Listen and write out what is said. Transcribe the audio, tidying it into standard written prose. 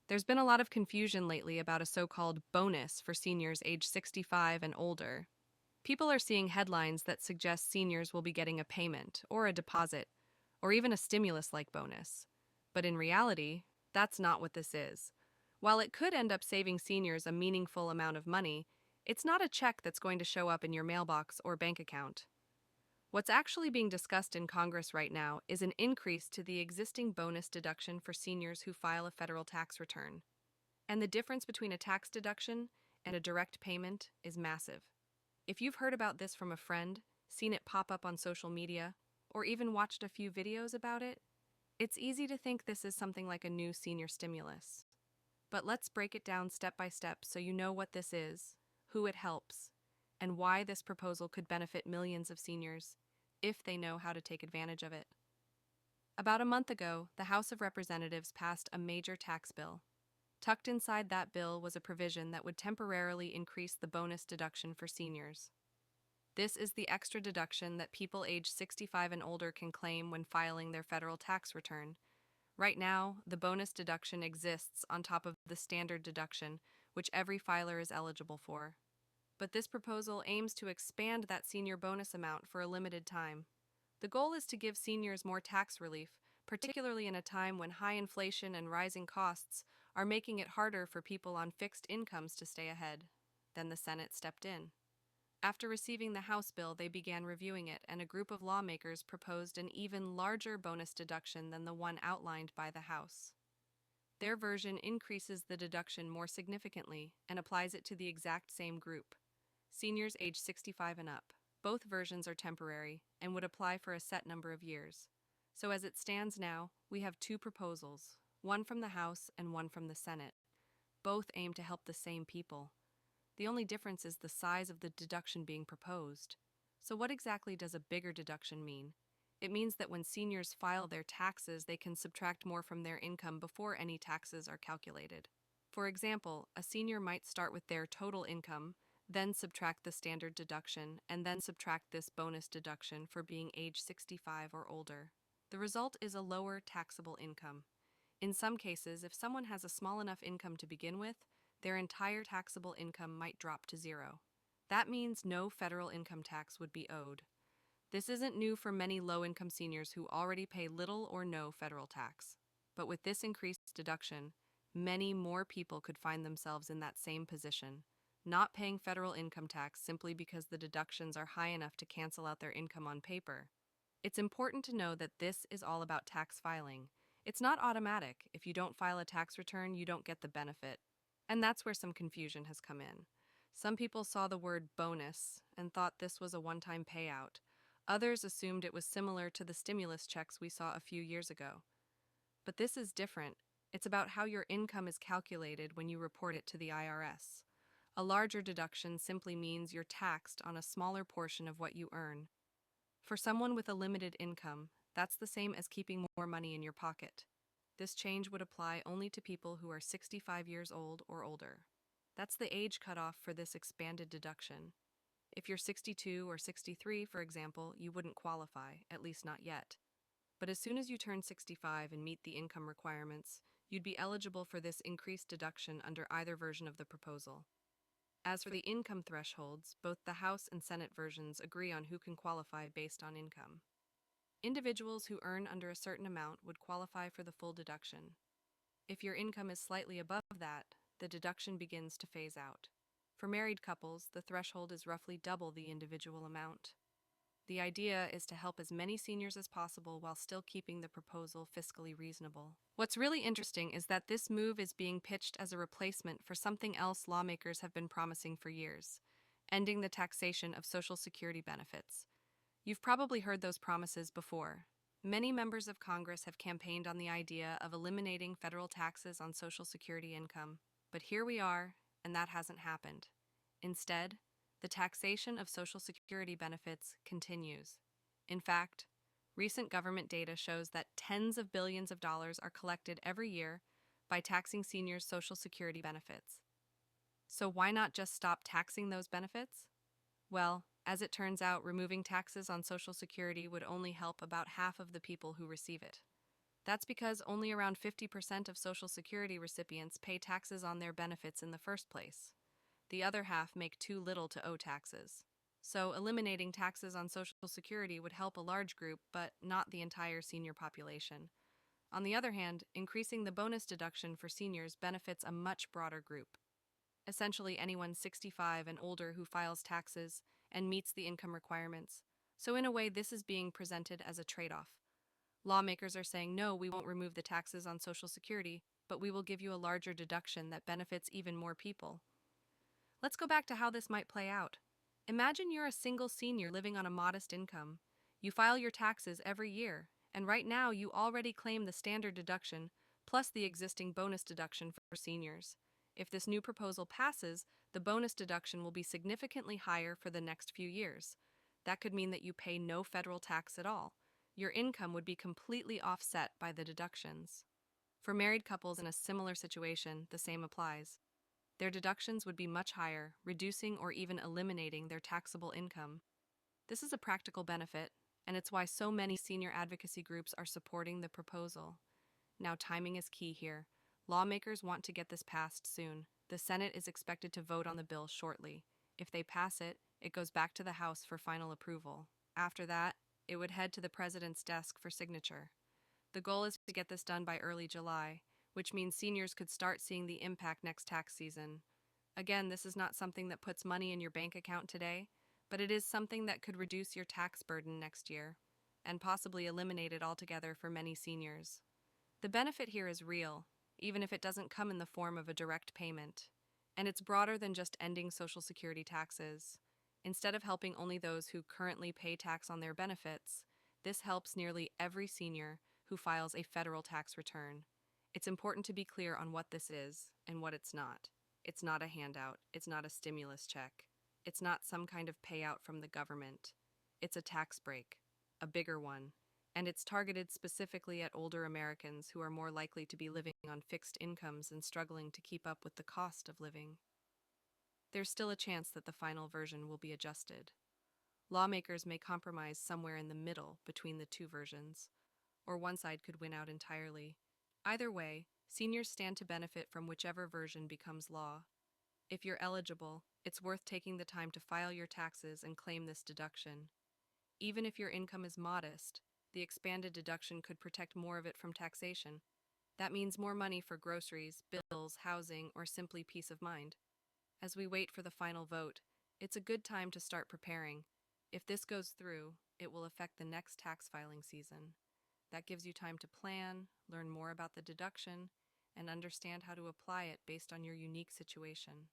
There's been a lot of confusion lately about a so-called bonus for seniors age 65 and older. People are seeing headlines that suggest seniors will be getting a payment, or a deposit, or even a stimulus-like bonus. But in reality, that's not what this is. While it could end up saving seniors a meaningful amount of money, it's not a check that's going to show up in your mailbox or bank account. What's actually being discussed in Congress right now is an increase to the existing bonus deduction for seniors who file a federal tax return. And the difference between a tax deduction and a direct payment is massive. If you've heard about this from a friend, seen it pop up on social media, or even watched a few videos about it, it's easy to think this is something like a new senior stimulus. But let's break it down step by step so you know what this is, who it helps, and why this proposal could benefit millions of seniors if they know how to take advantage of it. About a month ago, the House of Representatives passed a major tax bill. Tucked inside that bill was a provision that would temporarily increase the bonus deduction for seniors. This is the extra deduction that people age 65 and older can claim when filing their federal tax return. Right now, the bonus deduction exists on top of the standard deduction, which every filer is eligible for. But this proposal aims to expand that senior bonus amount for a limited time. The goal is to give seniors more tax relief, particularly in a time when high inflation and rising costs are making it harder for people on fixed incomes to stay ahead. Then the Senate stepped in. After receiving the House bill, they began reviewing it, and a group of lawmakers proposed an even larger bonus deduction than the one outlined by the House. Their version increases the deduction more significantly and applies it to the exact same group, seniors age 65 and up. Both versions are temporary and would apply for a set number of years. So as it stands now, we have two proposals, one from the House and one from the Senate. Both aim to help the same people. The only difference is the size of the deduction being proposed. So what exactly does a bigger deduction mean? It means that when seniors file their taxes, they can subtract more from their income before any taxes are calculated. For example, a senior might start with their total income, then subtract the standard deduction, and then subtract this bonus deduction for being age 65 or older. The result is a lower taxable income. In some cases, if someone has a small enough income to begin with, their entire taxable income might drop to zero. That means no federal income tax would be owed. This isn't new for many low-income seniors who already pay little or no federal tax. But with this increased deduction, many more people could find themselves in that same position, not paying federal income tax simply because the deductions are high enough to cancel out their income on paper. It's important to know that this is all about tax filing. It's not automatic. If you don't file a tax return, you don't get the benefit. And that's where some confusion has come in. Some people saw the word bonus and thought this was a one-time payout. Others assumed it was similar to the stimulus checks we saw a few years ago. But this is different. It's about how your income is calculated when you report it to the IRS. A larger deduction simply means you're taxed on a smaller portion of what you earn. For someone with a limited income, that's the same as keeping more money in your pocket. This change would apply only to people who are 65 years old or older. That's the age cutoff for this expanded deduction. If you're 62 or 63, for example, you wouldn't qualify, at least not yet. But as soon as you turn 65 and meet the income requirements, you'd be eligible for this increased deduction under either version of the proposal. As for the income thresholds, both the House and Senate versions agree on who can qualify based on income. Individuals who earn under a certain amount would qualify for the full deduction. If your income is slightly above that, the deduction begins to phase out. For married couples, the threshold is roughly double the individual amount. The idea is to help as many seniors as possible while still keeping the proposal fiscally reasonable. What's really interesting is that this move is being pitched as a replacement for something else lawmakers have been promising for years: ending the taxation of Social Security benefits. You've probably heard those promises before. Many members of Congress have campaigned on the idea of eliminating federal taxes on Social Security income. But here we are, and that hasn't happened. Instead, the taxation of Social Security benefits continues. In fact, recent government data shows that tens of billions of dollars are collected every year by taxing seniors' Social Security benefits. So why not just stop taxing those benefits? Well, as it turns out, removing taxes on Social Security would only help about half of the people who receive it. That's because only around 50% of Social Security recipients pay taxes on their benefits in the first place. The other half make too little to owe taxes. So, eliminating taxes on Social Security would help a large group, but not the entire senior population. On the other hand, increasing the bonus deduction for seniors benefits a much broader group. Essentially, anyone 65 and older who files taxes and meets the income requirements. So, in a way, this is being presented as a trade off. Lawmakers are saying, no, we won't remove the taxes on Social Security, but we will give you a larger deduction that benefits even more people. Let's go back to how this might play out. Imagine you're a single senior living on a modest income. You file your taxes every year, and right now you already claim the standard deduction plus the existing bonus deduction for seniors. If this new proposal passes, the bonus deduction will be significantly higher for the next few years. That could mean that you pay no federal tax at all. Your income would be completely offset by the deductions. For married couples in a similar situation, the same applies. Their deductions would be much higher, reducing or even eliminating their taxable income. This is a practical benefit, and it's why so many senior advocacy groups are supporting the proposal. Now, timing is key here. Lawmakers want to get this passed soon. The Senate is expected to vote on the bill shortly. If they pass it, it goes back to the House for final approval. After that, it would head to the president's desk for signature. The goal is to get this done by early July, which means seniors could start seeing the impact next tax season. Again, this is not something that puts money in your bank account today, but it is something that could reduce your tax burden next year and possibly eliminate it altogether for many seniors. The benefit here is real, even if it doesn't come in the form of a direct payment. And it's broader than just ending Social Security taxes. Instead of helping only those who currently pay tax on their benefits, this helps nearly every senior who files a federal tax return. It's important to be clear on what this is and what it's not. It's not a handout. It's not a stimulus check. It's not some kind of payout from the government. It's a tax break, a bigger one, and it's targeted specifically at older Americans who are more likely to be living on fixed incomes and struggling to keep up with the cost of living. There's still a chance that the final version will be adjusted. Lawmakers may compromise somewhere in the middle between the two versions, or one side could win out entirely. Either way, seniors stand to benefit from whichever version becomes law. If you're eligible, it's worth taking the time to file your taxes and claim this deduction. Even if your income is modest, the expanded deduction could protect more of it from taxation. That means more money for groceries, bills, housing, or simply peace of mind. As we wait for the final vote, it's a good time to start preparing. If this goes through, it will affect the next tax filing season. That gives you time to plan, learn more about the deduction, and understand how to apply it based on your unique situation.